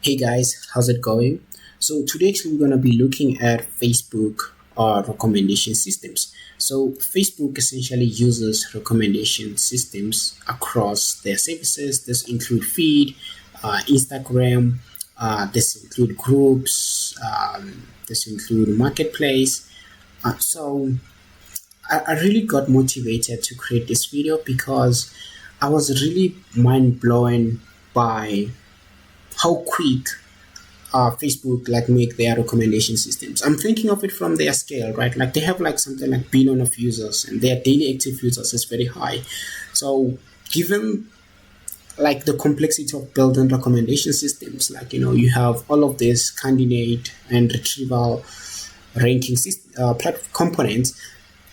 Hey guys, how's it going? So today actually we're going to be looking at Facebook recommendation systems. So Facebook essentially uses recommendation systems across their services. This include feed, Instagram, this include groups, this include marketplace. So I really got motivated to create this video because I was really mind blown by how quick Facebook like make their recommendation systems. I'm thinking of it from their scale, right? Like they have like something like billion of users and their daily active users is very high. So given like the complexity of building recommendation systems, like you have all of this candidate and retrieval ranking system, components.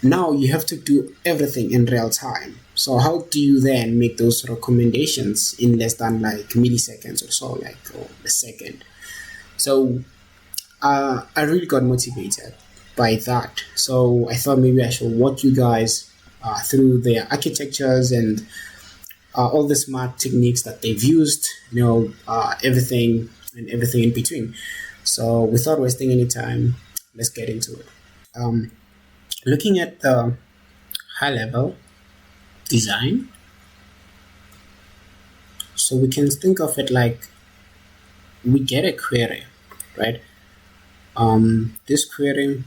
Now you have to do everything in real time. So how do you then make those recommendations in less than like milliseconds or so, like or a second? So I really got motivated by that. So I thought maybe I should walk you guys through their architectures and all the smart techniques that they've used, everything and everything in between. So without wasting any time, let's get into it. Um, Looking at the high level design, so we can think of it like we get a query, right? This query,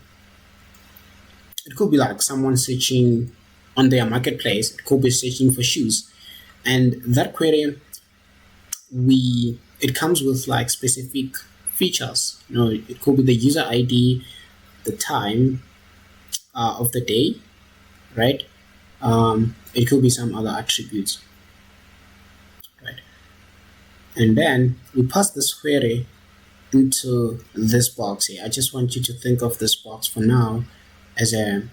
it could be like someone searching on their marketplace, it could be searching for shoes. And that query, it comes with like specific features. It could be the user ID, the time of the day, right? It could be some other attributes, right? And then we pass this query into this box here. I just want you to think of this box for now as a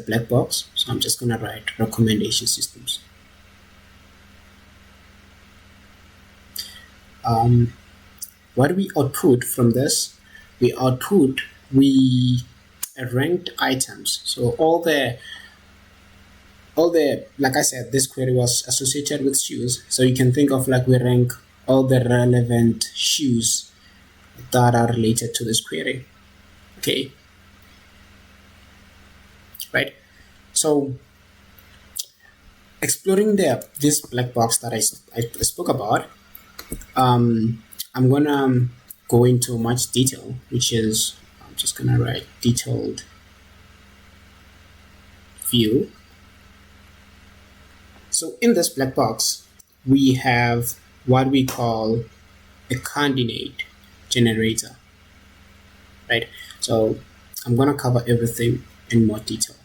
black box. So I'm just gonna write recommendation systems. What do we output from this? We ranked items. So all the like I said, this query was associated with shoes. So you can think of like we rank all the relevant shoes that are related to this query. Okay, right? So exploring this black box that I spoke about, I'm gonna go into much detail, which is I'm just gonna write detailed view. So in this black box, we have what we call a candidate generator, right? So I'm gonna cover everything in more detail.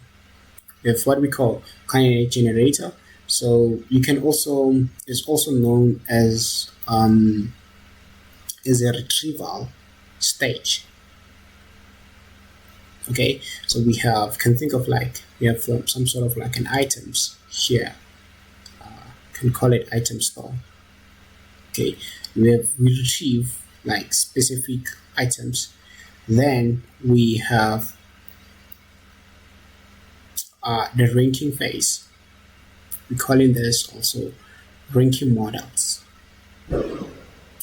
We have what we call candidate generator. So you can also is also known as a retrieval stage. Okay, so can think of like we have some sort of like an items here. Can call it item store. Okay, we retrieve like specific items. Then we have the ranking phase. We're calling this also ranking models.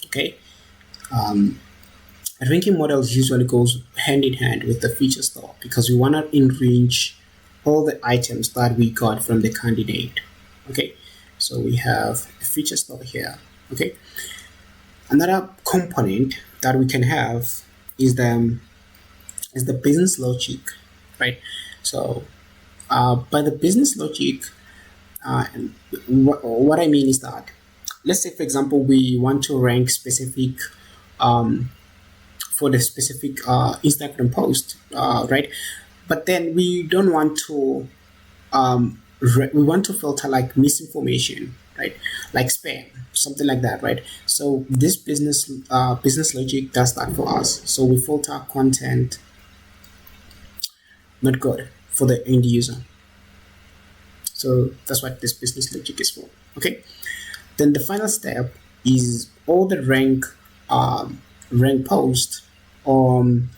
Okay, ranking models usually goes hand in hand with the feature store because we want to enrich all the items that we got from the candidate. Okay, so we have a feature store here. Okay, another component that we can have is the business logic, right? So by the business logic, what I mean is that, let's say for example we want to rank specific for the specific Instagram post, right? But then we don't want to we want to filter like misinformation, right? Like spam, something like that, right? So this business logic does that for us. So we filter content not good for the end user. So that's what this business logic is for. Okay. Then the final step is all the rank post, um,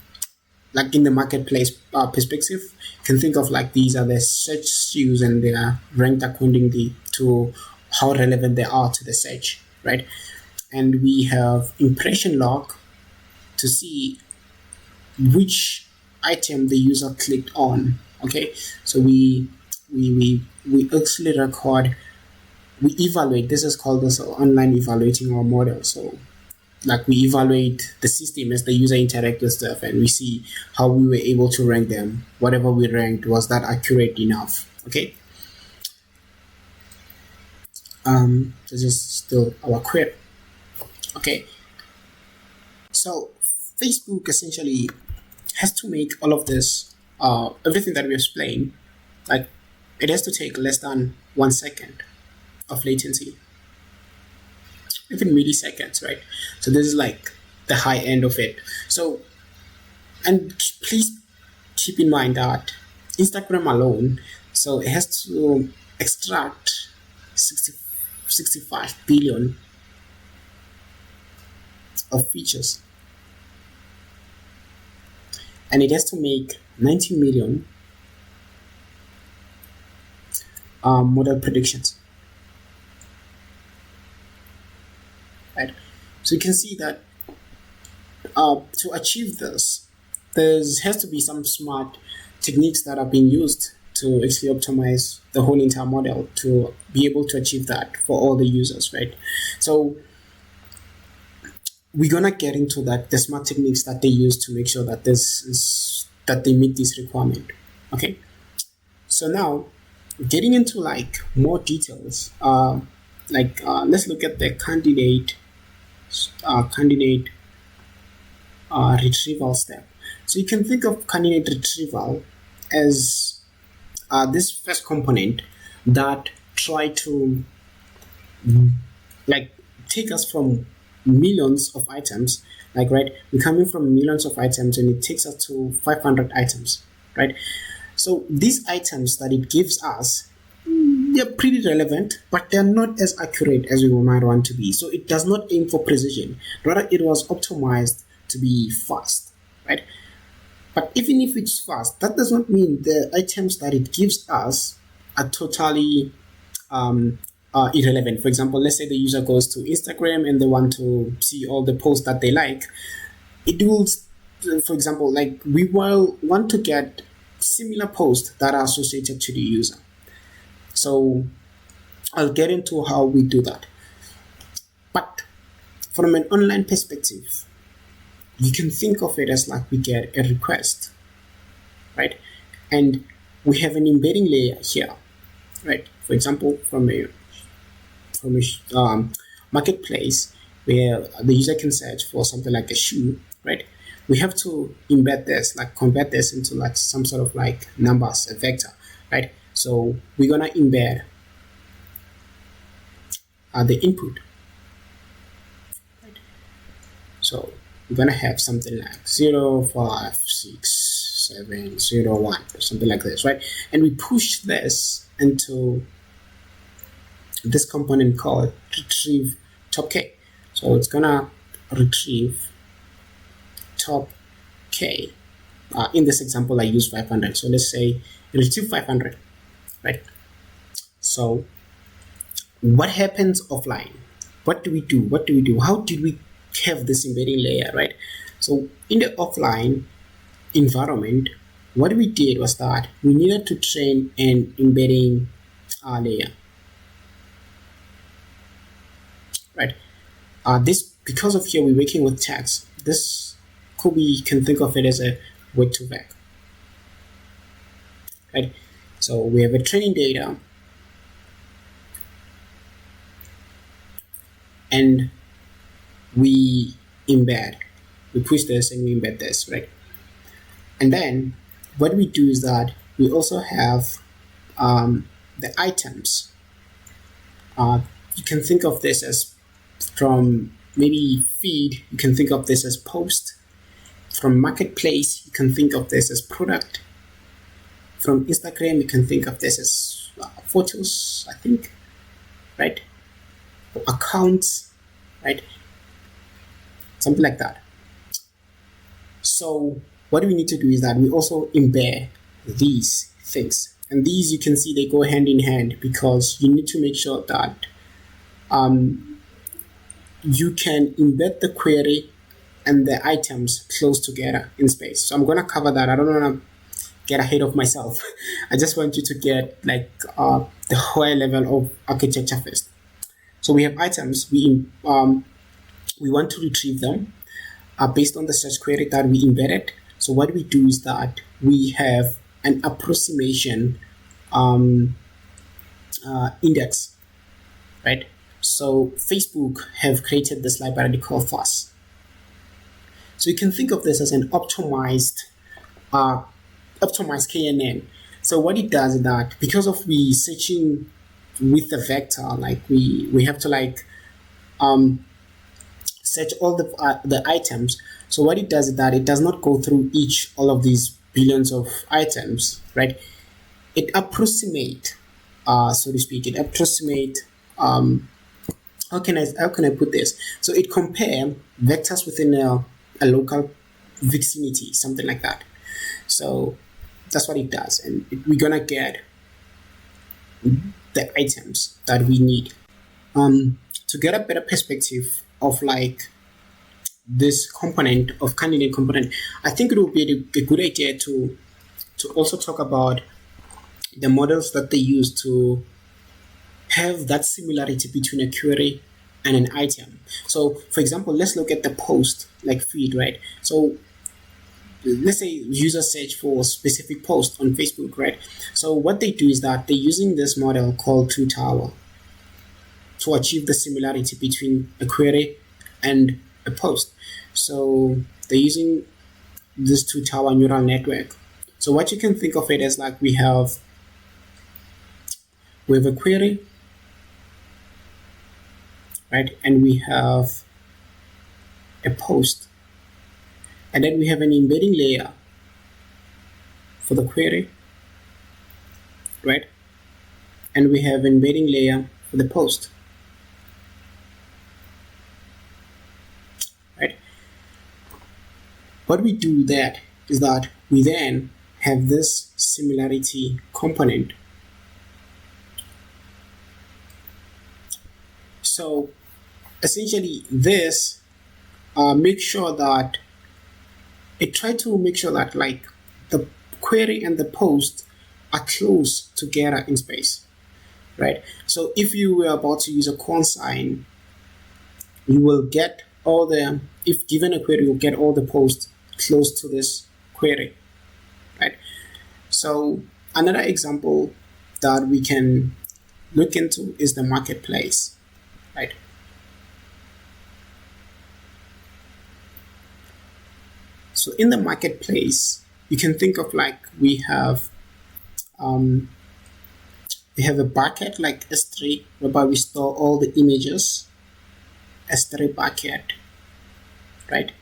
like in the marketplace perspective. You can think of like these are the search SKUs and they are ranked accordingly to how relevant they are to the search, right? and we have impression log to see which item the user clicked on. Okay, so we actually record, we evaluate. This is called also online evaluating our model. So like we evaluate the system as the user interact with stuff, and we see how we were able to rank them. Whatever we ranked, was that accurate enough? Okay. This is still our query. Okay. So Facebook essentially has to make all of this, everything that we explained, like it has to take less than 1 second of latency, even milliseconds, right? So this is like the high end of it. So, and please keep in mind that Instagram alone, so it has to extract 65 billion of features, and it has to make 90 million model predictions. Right? So you can see that to achieve this, there has to be some smart techniques that are being used to actually optimize the whole entire model to be able to achieve that for all the users, right? So we're gonna get into that, the smart techniques that they use to make sure that that they meet this requirement. Okay. So now, getting into like more details, let's look at the candidate retrieval step. So you can think of candidate retrieval as this first component that try to like take us from millions of items, like, right, we're coming from millions of items and it takes us to 500 items, right? So these items that it gives us, they're pretty relevant, but they're not as accurate as we might want to be. So it does not aim for precision, rather it was optimized to be fast, right? But even if it's fast, that does not mean the items that it gives us are totally irrelevant. For example, let's say the user goes to Instagram and they want to see all the posts that they like. It will, for example, like we will want to get similar posts that are associated to the user. So I'll get into how we do that. But from an online perspective, you can think of it as like we get a request, right? And we have an embedding layer here, right? For example, from a marketplace where the user can search for something like a shoe, right? We have to embed this, like convert this into like some sort of like numbers, a vector, right? So we're gonna embed the input. Right? So we're gonna have something like 0, 5, 6, 7, 0, 1, or something like this, right? And we push this into this component called retrieve top k. So it's gonna retrieve top k. In this example, I use 500. So let's say retrieve 500, right? So what happens offline? What do we do? What do we do? How did we have this embedding layer, right? So in the offline environment, what we did was that we needed to train an embedding layer, right? This, because of here we're working with tags, this could be, you can think of it as a word to vec, right? So we have a training data and we push this and we embed this, right? And then what we do is that we also have the items. You can think of this as, from maybe feed, you can think of this as post. From marketplace, you can think of this as product. From Instagram, you can think of this as photos, I think, right? Or accounts, right? Something like that. So what we need to do is that we also embed these things. And these, you can see, they go hand in hand, because you need to make sure that you can embed the query and the items close together in space. So I'm going to cover that. I don't want to get ahead of myself. I just want you to get like the high level of architecture first. So we have items. We want to retrieve them based on the search query that we embedded. So what we do is that we have an approximation index, right? So Facebook have created this library called FAS. So you can think of this as an optimized KNN. So what it does is that because of we searching with the vector, like we have to like search all the items. So what it does is that it does not go through all of these billions of items, right? It approximate, so to speak. It approximate. How can I put this? So it compare vectors within a local vicinity, something like that. So that's what it does, and we're gonna get the items that we need. To get a better perspective of like this component of candidate component, I think it would be a good idea to also talk about the models that they use to have that similarity between a query and an item. So for example, let's look at the post like feed, right? So let's say user search for a specific post on Facebook, right? So what they do is that they're using this model called True Tower to achieve the similarity between a query and a post. So they're using this True Tower neural network. So what you can think of it as like we have a query, right? And we have a post. And then we have an embedding layer for the query, right? And we have embedding layer for the post, right? What we do that is that we then have this similarity component. So essentially this make sure that it try to make sure that like the query and the post are close together in space, right? So if you were about to use a consign, you will get if given a query, you'll get all the posts close to this query, right? So another example that we can look into is the marketplace, right? So in the marketplace, you can think of like we have a bucket like S3 whereby we store all the images, S3 bucket, right?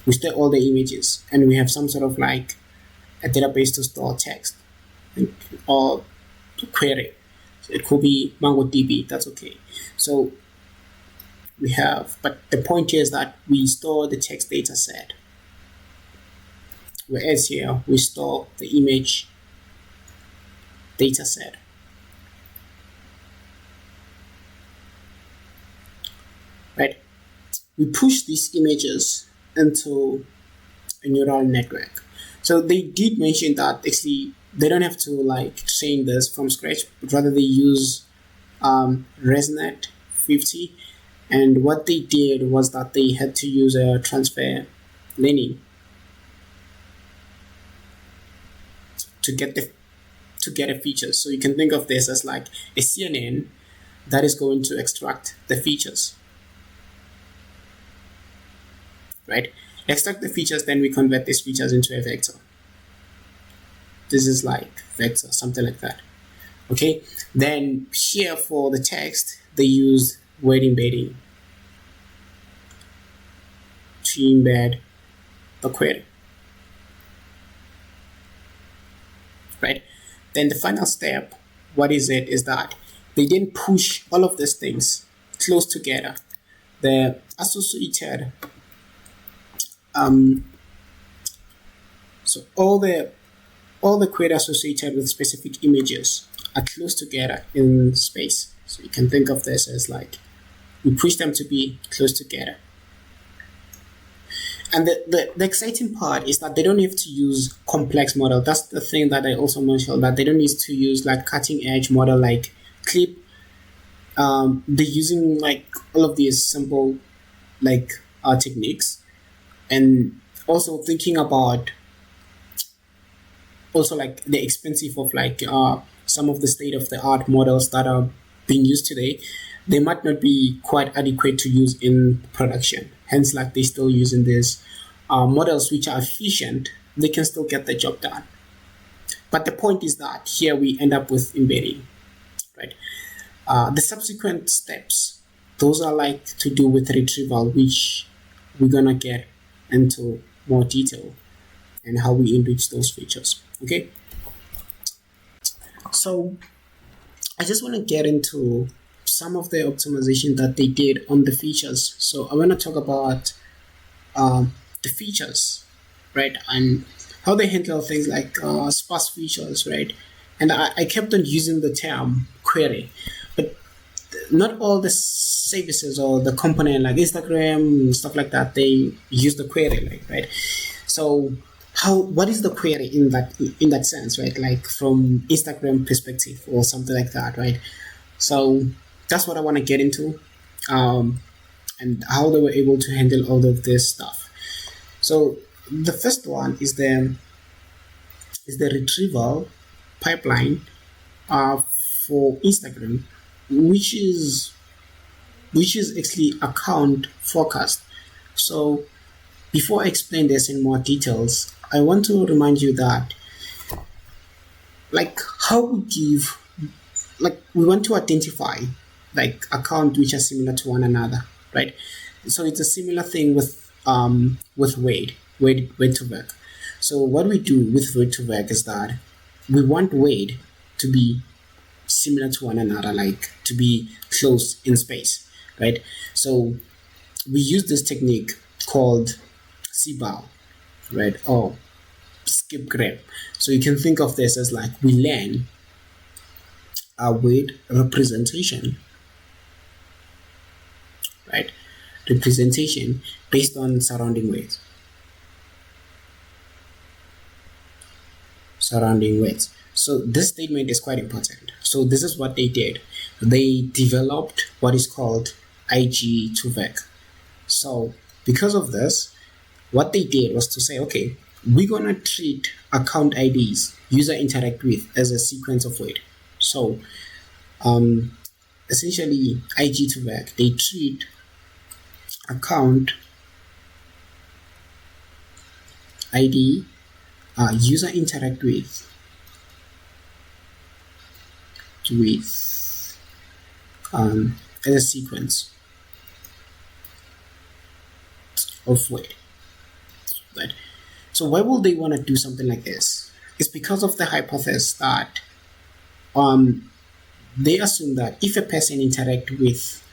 We store all the images, and we have some sort of like a database to store text or to query. So it could be MongoDB, that's okay. So we have, but the point here is that we store the text data set, whereas here we store the image data set. Right? We push these images into a neural network. So they did mention that actually they don't have to like train this from scratch, but rather they use ResNet 50. And what they did was that they had to use a transfer learning to get a feature. So you can think of this as like a CNN that is going to extract the features, right? Extract the features, then we convert these features into a vector. This is like vector, something like that. Okay, then here for the text, they use word embedding to embed the query, right? Then the final step, what is it, is that they then push all of these things close together. The associated, so all the query associated with specific images are close together in space. So you can think of this as like we push them to be close together. And the exciting part is that they don't have to use complex model. That's the thing that I also mentioned, that they don't need to use like cutting edge model like clip. They're using like all of these simple like techniques, and also thinking about also like the expensive of like some of the state of the art models that are being used today. They might not be quite adequate to use in production, hence like they're still using these models which are efficient. They can still get the job done, but the point is that here we end up with embedding, right? The subsequent steps, those are like to do with retrieval, which we're gonna get into more detail and how we enrich those features. Okay, so I just want to get into some of the optimization that they did on the features. So I want to talk about the features, right, and how they handle things like sparse features, right? And I kept on using the term query, but not all the services or the component like Instagram stuff like that, they use the query, like, right? So what is the query in that sense, right? Like from Instagram perspective or something like that, right? So that's what I want to get into, and how they were able to handle all of this stuff. So the first one is the retrieval pipeline for Instagram, which is actually account forecast. So before I explain this in more details, I want to remind you that like how we give, like we want to identify like accounts which are similar to one another, right? So it's a similar thing with weight to work. So what we do with weight to work is that we want weight to be similar to one another, like to be close in space, right? So we use this technique called CBOW, right? Or skip grab. So you can think of this as like we learn a weight representation, right? Representation based on surrounding weights. So this statement is quite important. So this is what they did. They developed what is called IG to VEC. So because of this, what they did was to say, okay, we're gonna treat account IDs user interact with as a sequence of weight. So essentially IG to VEC, they treat account ID user interact with as a sequence of weight, right? So why would they want to do something like this? It's because of the hypothesis that they assume that if a person interact with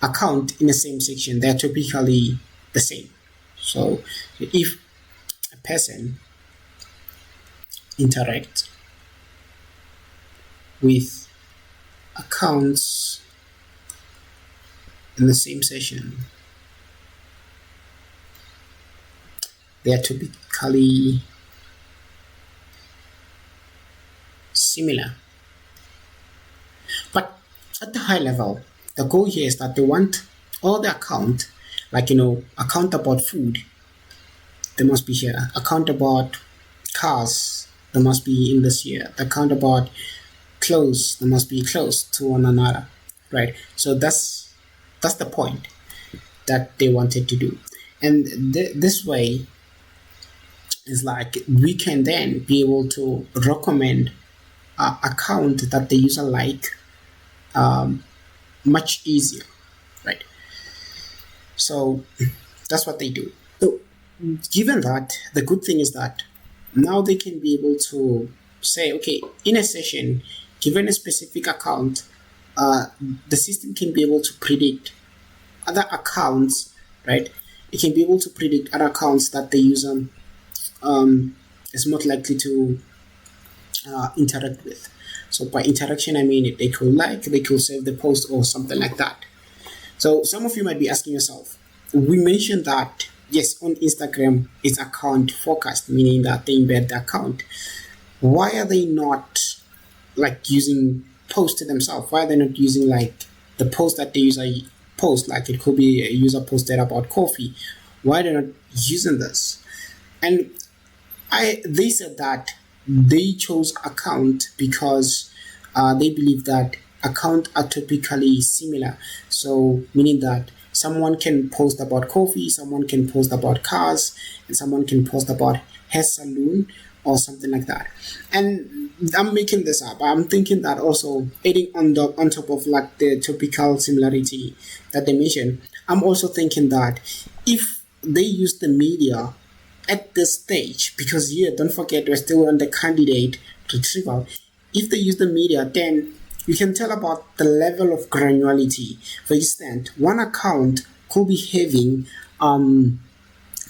account in the same section, they're typically the same. So if a person interact with accounts in the same session, they are typically similar. But at the high level, the goal here is that they want all the account, like account about food, they must be here. Account about cars, they must be in this here. Account about close, they must be close to one another, right? So that's the point that they wanted to do, and this way is like we can then be able to recommend account that the user like much easier, right? So that's what they do. So given that, the good thing is that now they can be able to say, okay, in a session, given a specific account, the system can be able to predict other accounts, right? It can be able to predict other accounts that the user is not likely to interact with. So by interaction, I mean they could like, they could save the post or something like that. So some of you might be asking yourself, we mentioned that yes, on Instagram it's account focused, meaning that they embed the account. Why are they not like using post to themselves? Why are they not using like the post that the user post? Like it could be a user posted about coffee. Why are they not using this? And they said that they chose account because they believe that account are typically similar. So meaning that someone can post about coffee, someone can post about cars, and someone can post about hair salon or something like that. And I'm making this up. I'm thinking that also adding on top of like the typical similarity that they mentioned, I'm also thinking that if they use the media at this stage, because here, don't forget, we're still on the candidate retrieval. If they use the media, then you can tell about the level of granularity. For instance, one account could be having,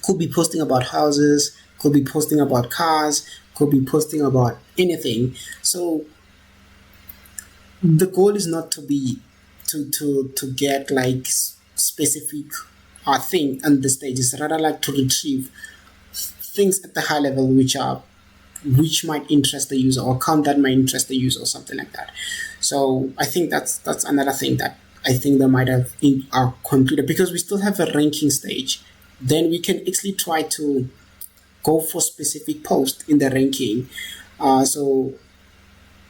could be posting about houses, could be posting about cars, could be posting about anything. So the goal is not to be to get like specific thing on the stage. It's rather like to retrieve things at the high level which might interest the user or come that might interest the user or something like that. So I think that's another thing that I think they might have concluded, because we still have a ranking stage. Then we can actually try to go for specific post in the ranking. So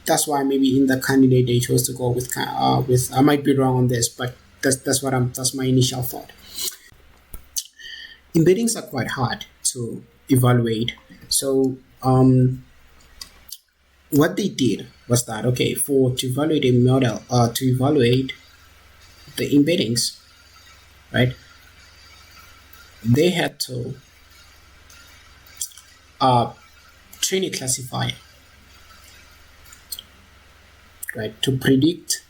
that's why maybe in the candidate they chose to go with. I might be wrong on this, but that's my initial thought. Embeddings are quite hard to evaluate. So what they did was that, okay, for to evaluate a model, to evaluate the embeddings, right? They had to uh, train a classifier, right, to predict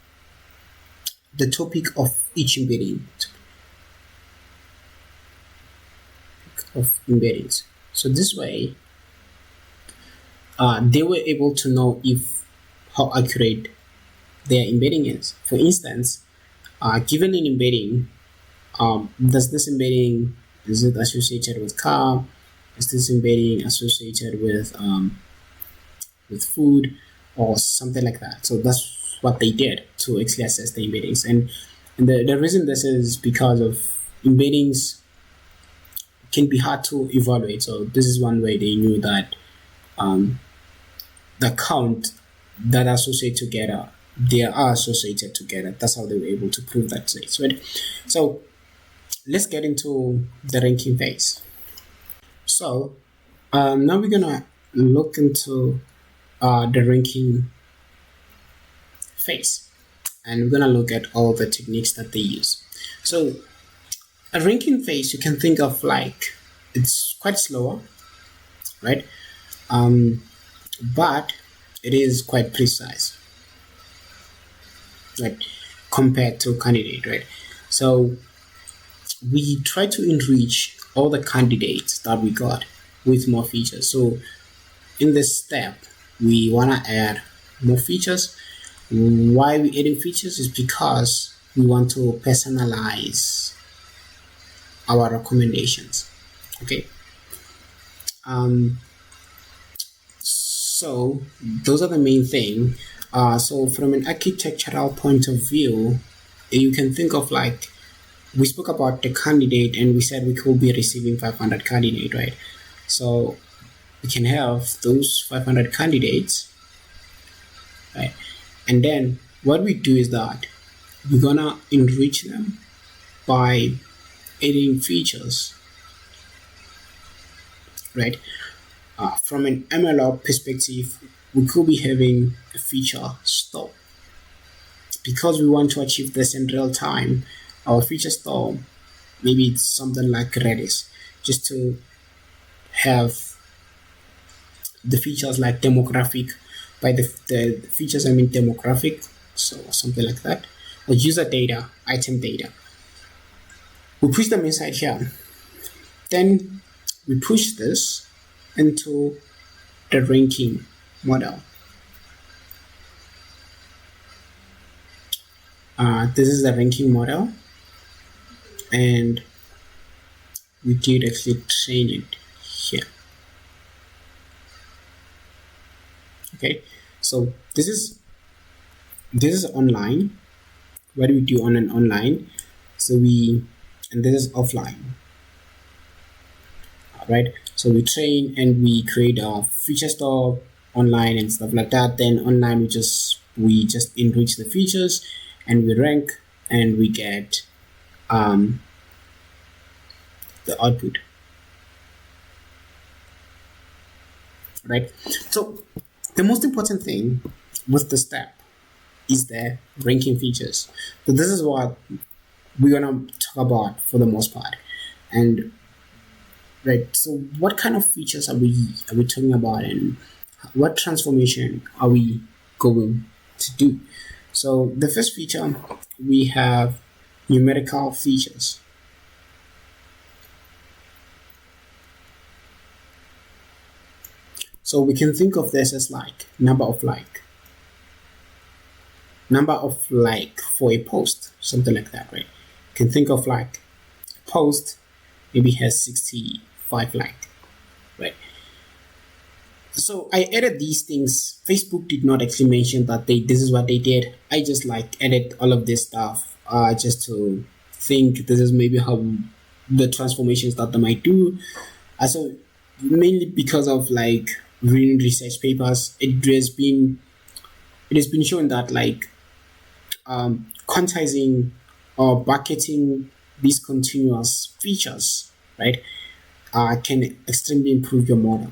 the topic of each embedding of embeddings. So this way, they were able to know if how accurate their embedding is. For instance, given an embedding, does this embedding, is it associated with car? Is this embedding associated with food or something like that? So that's what they did to actually assess the embeddings. And the reason this is because of embeddings can be hard to evaluate. So this is one way they knew that um, the count that are associated together, they are associated together. That's how they were able to prove that state, right? So let's get into the ranking phase. So now we're gonna look into the ranking phase, and we're gonna look at all the techniques that they use. So a ranking phase, you can think of like it's quite slower, right? Um, but it is quite precise, like compared to candidate, right? So we try to enrich all the candidates that we got with more features. So in this step, we want to add more features. Why we adding features is because we want to personalize our recommendations. Okay. Um, so those are the main thing. So from an architectural point of view, you can think of like we spoke about the candidate and we said we could be receiving 500 candidate, right? So we can have those 500 candidates, right? And then what we do is that we're gonna enrich them by adding features, right? From an MLOps perspective, we could be having a feature store because we want to achieve this in real time. Our feature store, maybe it's something like Redis, just to have the features like demographic. By the features, I mean demographic, so something like that, or user data, item data. We push them inside here. Then we push this into the ranking model. This is the ranking model. and we did actually train it here. Okay, so this is online. What do we do on an online? So and this is offline, right? So we train and we create a feature store online and stuff like that. Then online we just enrich the features and we rank and we get um, the output, right? So the most important thing with the step is the ranking features. So this is what we're gonna talk about for the most part. And right, so what kind of features are we talking about, and what transformation are we going to do? So the first feature, we have numerical features. So we can think of this as like number of like for a post, something like that, right? You can think of like a post maybe has 65 like, right? So I added these things. Facebook did not actually mention that this is what they did. I just like added all of this stuff just to think this is maybe how the transformations that they might do. So mainly because of like reading research papers, it has been shown that like quantizing or bucketing these continuous features, right, can extremely improve your model.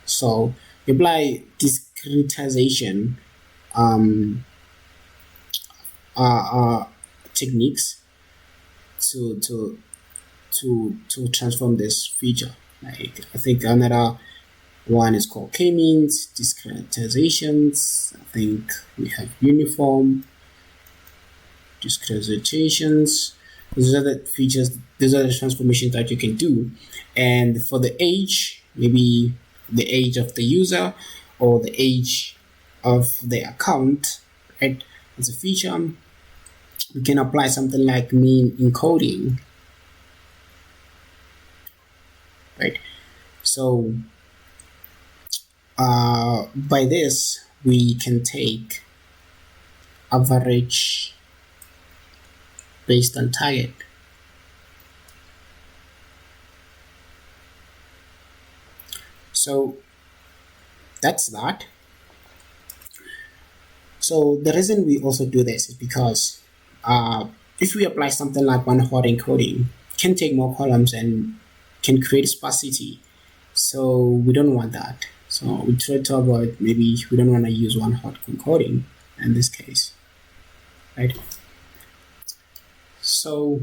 So you apply discretization um, uh, techniques to to to transform this feature. Like I think another one is called k-means, discretizations. I think we have uniform discretizations. These are the features. These are the transformations that you can do. And for the age, maybe the age of the user or the age of the account, right? As a feature, we can apply something like mean encoding, right? So by this, we can take average based on target. So that's that. So the reason we also do this is because if we apply something like one hot encoding, can take more columns and can create sparsity. So we don't want that. So we try to avoid, maybe we don't want to use one hot encoding in this case, right? So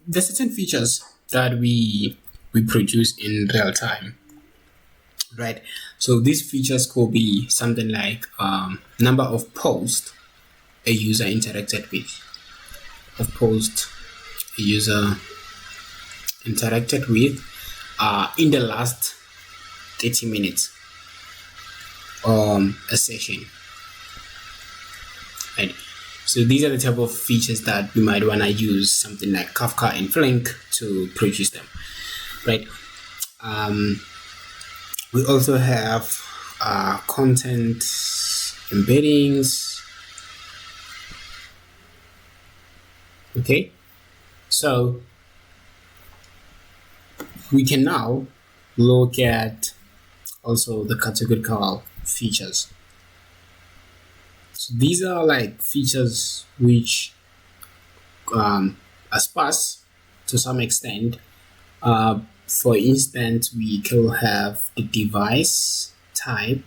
the certain features that we produce in real time, right? So these features could be something like number of posts a user interacted with, of posts a user interacted with in the last 30 minutes a session, right? So these are the type of features that we might want to use something like Kafka and Flink to produce them, right? We also have content embeddings. Okay, so we can now look at also the categorical features. So these are like features which are sparse to some extent. For instance, we can have the device type,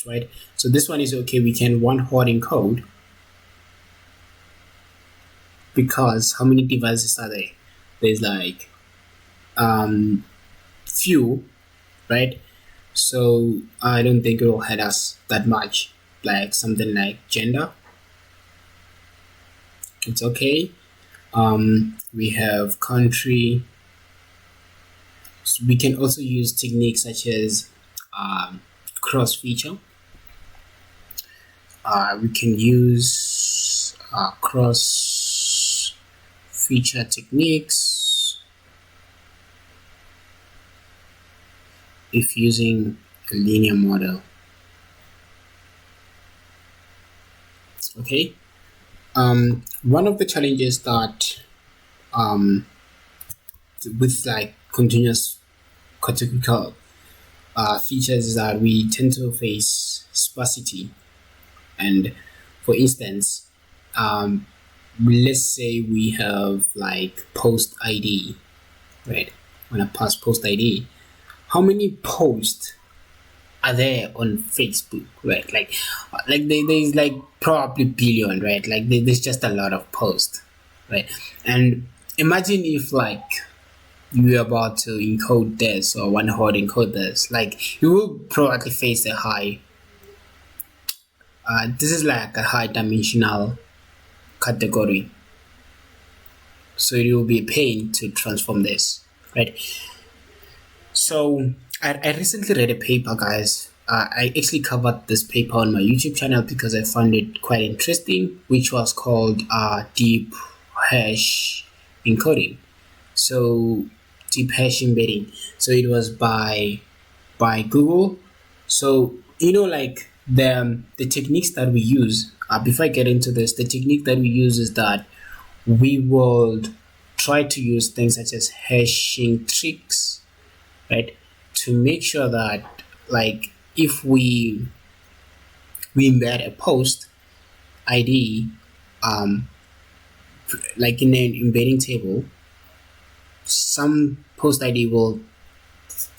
right? So this one is okay. We can one hot encode because how many devices are there? There's like few, right? So I don't think it will hurt us that much. Like something like gender, it's okay. We have country. So we can also use techniques such as cross feature. We can use cross feature techniques if using a linear model. Okay. One of the challenges that um, with like continuous categorical features is that we tend to face sparsity. And for instance, um, let's say we have like post ID, right? When I pass post ID, how many posts are there on Facebook, right? There's like probably billion, right? Like there's just a lot of posts, right? And imagine if like you were about to encode this or one hot encode this, like you will probably face a high. This is like a high dimensional category, so it will be a pain to transform this, right? So I recently read a paper, guys. I actually covered this paper on my YouTube channel because I found it quite interesting, which was called deep hash encoding. So deep hash embedding. So it was by Google. So like the techniques that we use. Before I get into this, the technique that we use is that we will try to use things such as hashing tricks, right, to make sure that like if we embed a post ID, like in an embedding table, some post ID will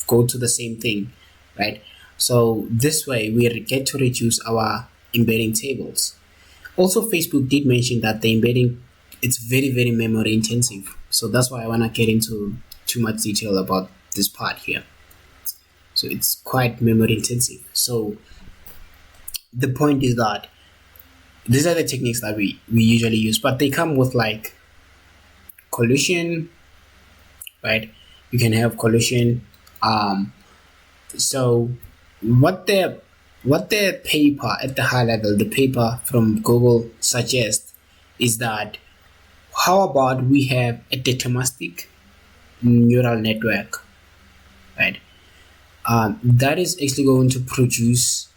go to the same thing, right? So this way we get to reduce our embedding tables. Also, Facebook did mention that the embedding, it's very, very memory intensive. So that's why I want to get into too much detail about this part here. So it's quite memory intensive. So the point is that these are the techniques that we usually use, but they come with like collision, right? You can have collision. So what the paper at the high level, the paper from Google suggests is that how about we have a deterministic neural network, right? That is actually going to produce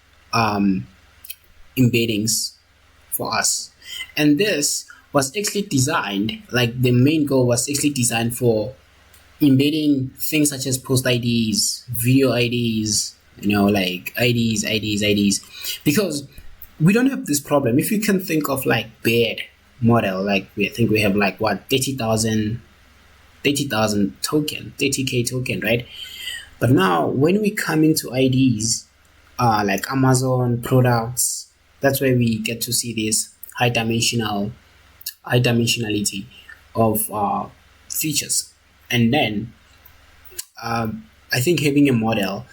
embeddings for us, and this was actually designed, like the main goal was actually designed for embedding things such as post IDs, video IDs, like IDs, because we don't have this problem. If you can think of like bed model, like I think we have like what 30,000 token, 30k token, right? But now when we come into IDs, like Amazon products, that's where we get to see this high dimensionality of features. And then I think having a model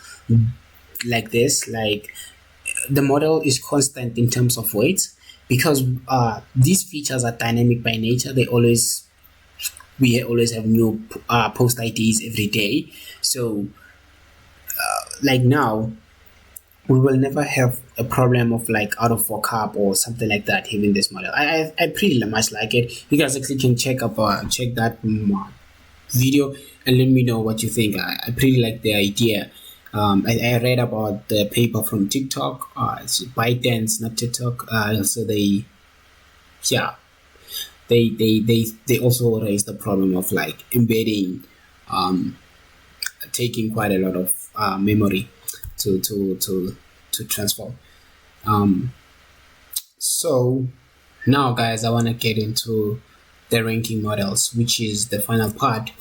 like this, like the model is constant in terms of weight, because these features are dynamic by nature. We always have new post IDs every day. So like now we will never have a problem of like out of vocab or something like that having this model. I pretty much like it. You guys actually can check that video and let me know what you think. I pretty like the idea. I read about the paper from TikTok. It's ByteDance, not TikTok. So they also raised the problem of like embedding, taking quite a lot of memory to transform. So now, guys, I want to get into the ranking models, which is the final part.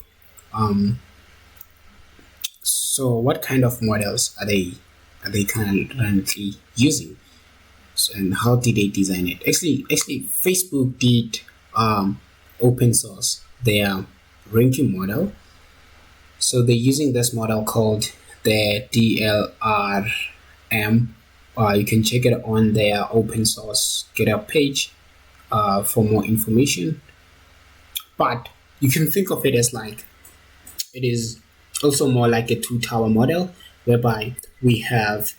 So what kind of models are they currently using? So, and how did they design it? Actually, Facebook did open source their ranking model. So they're using this model called the DLRM. You can check it on their open source GitHub page for more information. But you can think of it as like it is also more like a two-tower model, whereby we have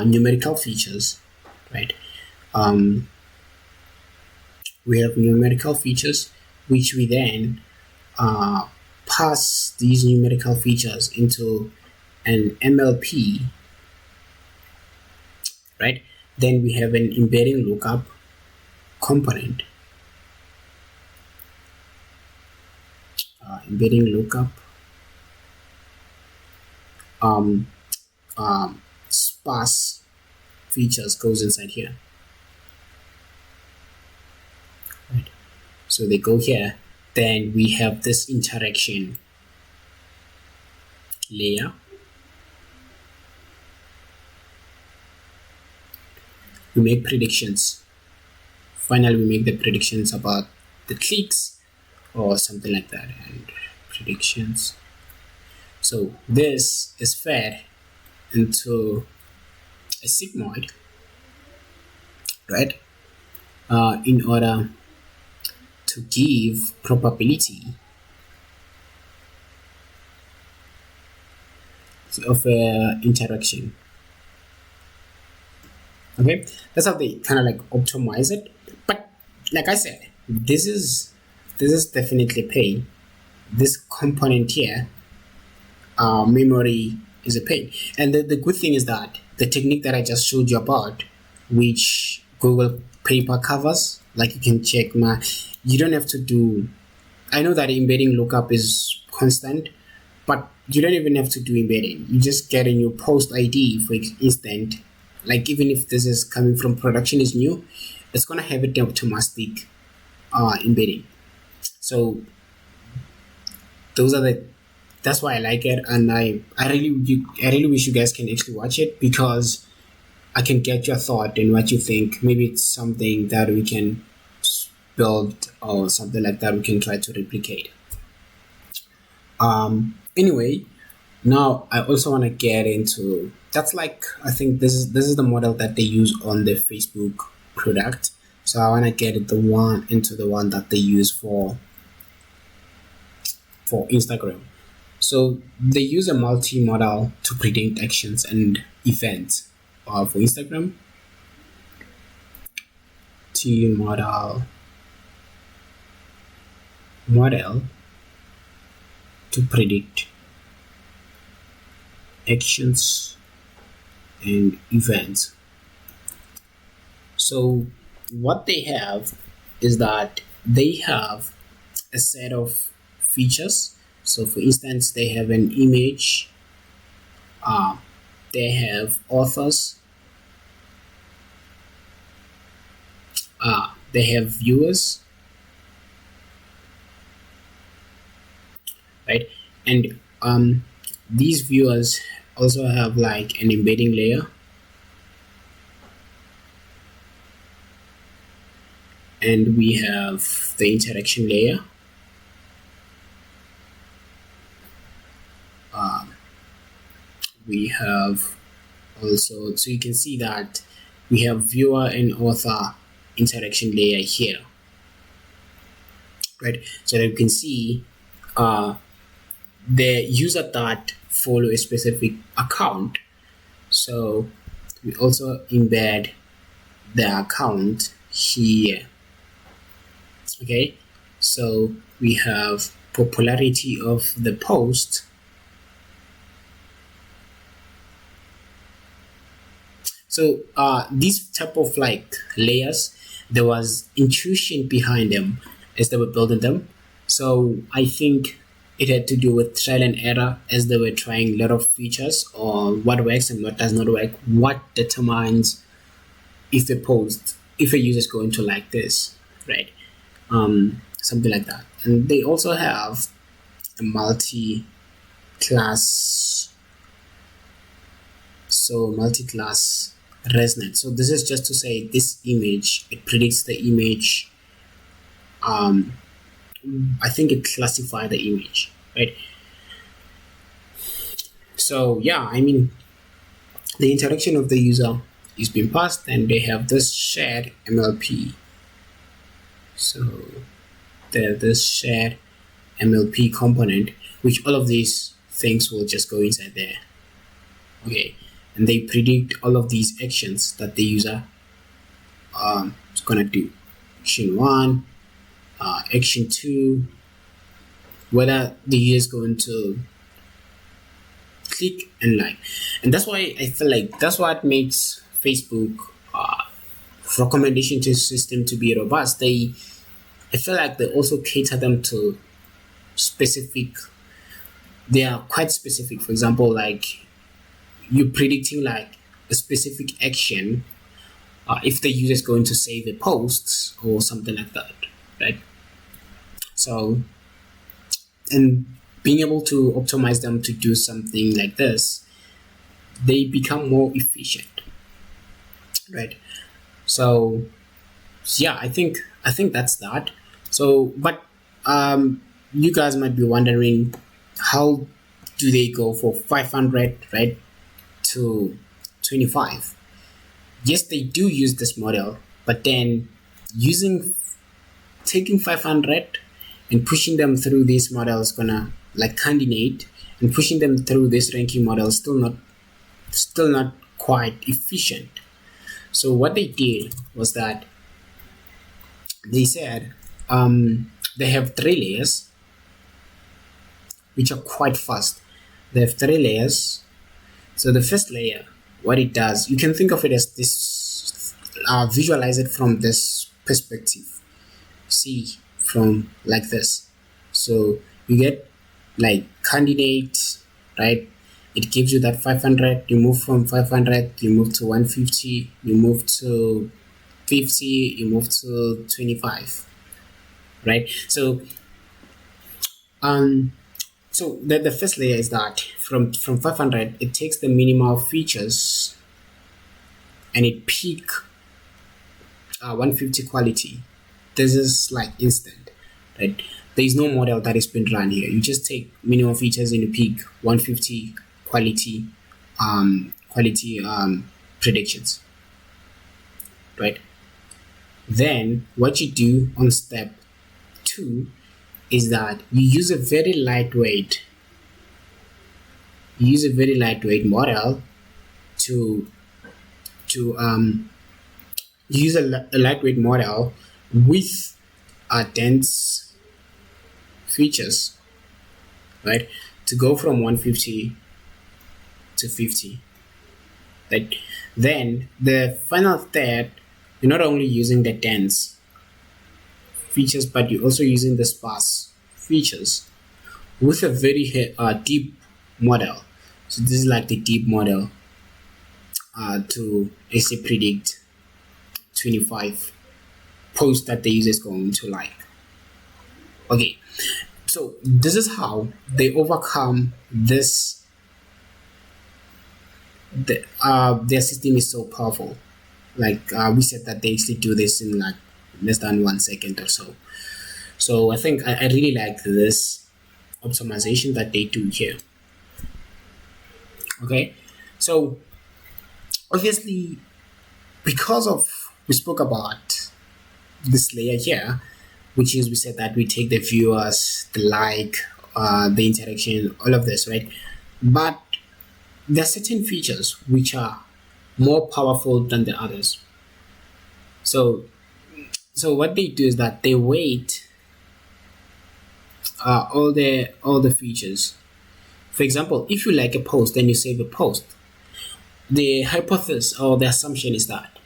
numerical features, right? We have numerical features, which we then pass these numerical features into an MLP, right? Then we have an embedding lookup component, embedding lookup, um, sparse features goes inside here, right? So they go here. Then we have this interaction layer. We make predictions. Finally, we make the predictions about the clicks or something like that, and predictions. So this is fed into a sigmoid, right? In order to give probability of interaction. Okay, that's how they kind of like optimize it. But like I said, this is definitely pain. This component here, memory, is a pain. And the good thing is that the technique that I just showed you about, which Google paper covers, like you can check you don't have to do, I know that embedding lookup is constant, but you don't even have to do embedding. You just get a new post ID, for instance. Like even if this is coming from production is new, it's gonna have a automatic embedding. So those are that's why I like it, and I really wish you guys can actually watch it, because I can get your thought and what you think. Maybe it's something that we can build or something like that we can try to replicate. Anyway, now I also want to get into, that's like, I think this is the model that they use on the Facebook product. So I want to get into the one that they use for Instagram. So they use a multi-modal to predict actions and events for Instagram. Model to predict actions and events. So what they have is that they have a set of features. So for instance, they have an image, they have authors, they have viewers, right? And these viewers also have like an embedding layer, and we have the interaction layer. We have also, so you can see that we have viewer and author interaction layer here, right? So that you can see the user that follow a specific account. So we also embed the account here. Okay, so we have popularity of the post. So these type of like layers, there was intuition behind them as they were building them. So I think it had to do with trial and error as they were trying a lot of features, or what works and what does not work, what determines if a user is going to like this, right? Something like that. And they also have a multi-class resonance. So this is just to say this image, it predicts the image. I think it classified the image, right? So yeah, I mean, the interaction of the user is being passed, and they have this shared MLP. So this shared MLP component, which all of these things will just go inside there. Okay, and they predict all of these actions that the user is gonna do. Action 1, action 2, whether the user is going to click and like. And that's why I feel like that's what makes Facebook recommendation system to be robust. I feel like they also cater them to specific, they are quite specific. For example, like you're predicting like a specific action if the user is going to save a post or something like that, right? So, and being able to optimize them to do something like this, they become more efficient, right? So, yeah, I think that's that. So, but you guys might be wondering, how do they go for 500, right, to 25? Yes, they do use this model, but then using taking 500 and pushing them through this model is gonna like candidate, and pushing them through this ranking model is still not quite efficient. So what they did was that they said they have 3 layers which are quite fast. They have 3 layers. So the first layer, what it does, you can think of it as this, visualize it from this perspective. See, from like this. So you get like candidate, right? It gives you that 500. You move from 500, you move to 150, you move to 50, you move to 25, right? So um so the first layer is that from 500 it takes the minimal features and it peak 150 quality. This is like instant, right? There is no model that is been run here. You just take minimum features and you peak 150 quality predictions, right? Then what you do on step 2 is that you use a very lightweight model to use a lightweight model with dense features, right, to go from 150 to 50. Right? Then the final third, you're not only using the dense features, but you're also using the sparse features with a very deep model. So this is like the deep model to actually predict 25 posts that the user is going to like. Okay, so this is how they overcome this. Their system is so powerful. Like we said that they actually do this in like less than 1 second or so. So I think I really like this optimization that they do here. Okay, so obviously because of we spoke about this layer here, which is we said that we take the viewers, the like, the interaction, all of this, right? But there are certain features which are more powerful than the others. So what they do is that they weight all the features. For example, if you like a post, then you save a post. The hypothesis or the assumption is that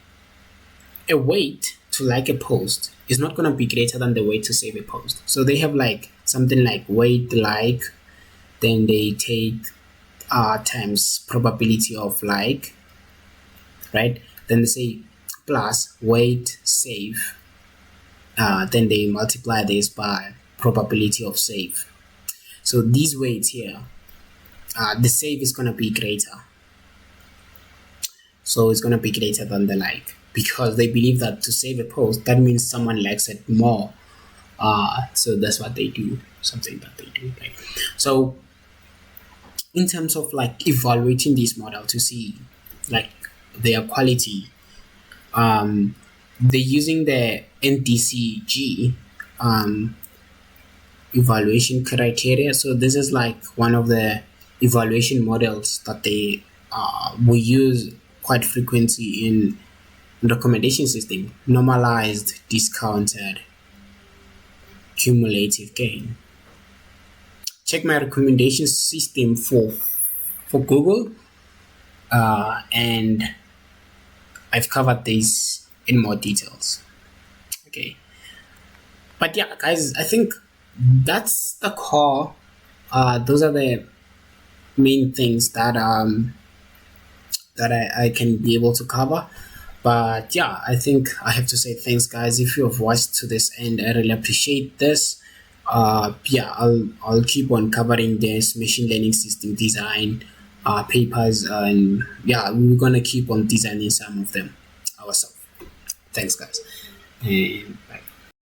a weight to like a post is not going to be greater than the weight to save a post. So they have like something like weight like, then they take times probability of like, right? Then they say plus weight save. Then they multiply this by probability of save. So these weights here, the save is going to be greater. So it's going to be greater than the like, because they believe that to save a post, that means someone likes it more. So that's what they do, something that they do. Right? So in terms of like evaluating this model to see like their quality, they're using the NDCG evaluation criteria. So this is like one of the evaluation models that they will use quite frequently in recommendation system: normalized, discounted, cumulative gain. Check my recommendation system for Google, and I've covered this in more details. Okay, but yeah, guys, I think that's the core. Those are the main things that I can be able to cover. But yeah, I think I have to say thanks, guys. If you have watched to this end, I really appreciate this. Yeah, I'll keep on covering this machine learning system design papers, and yeah, we're gonna keep on designing some of them ourselves. Thanks, guys. And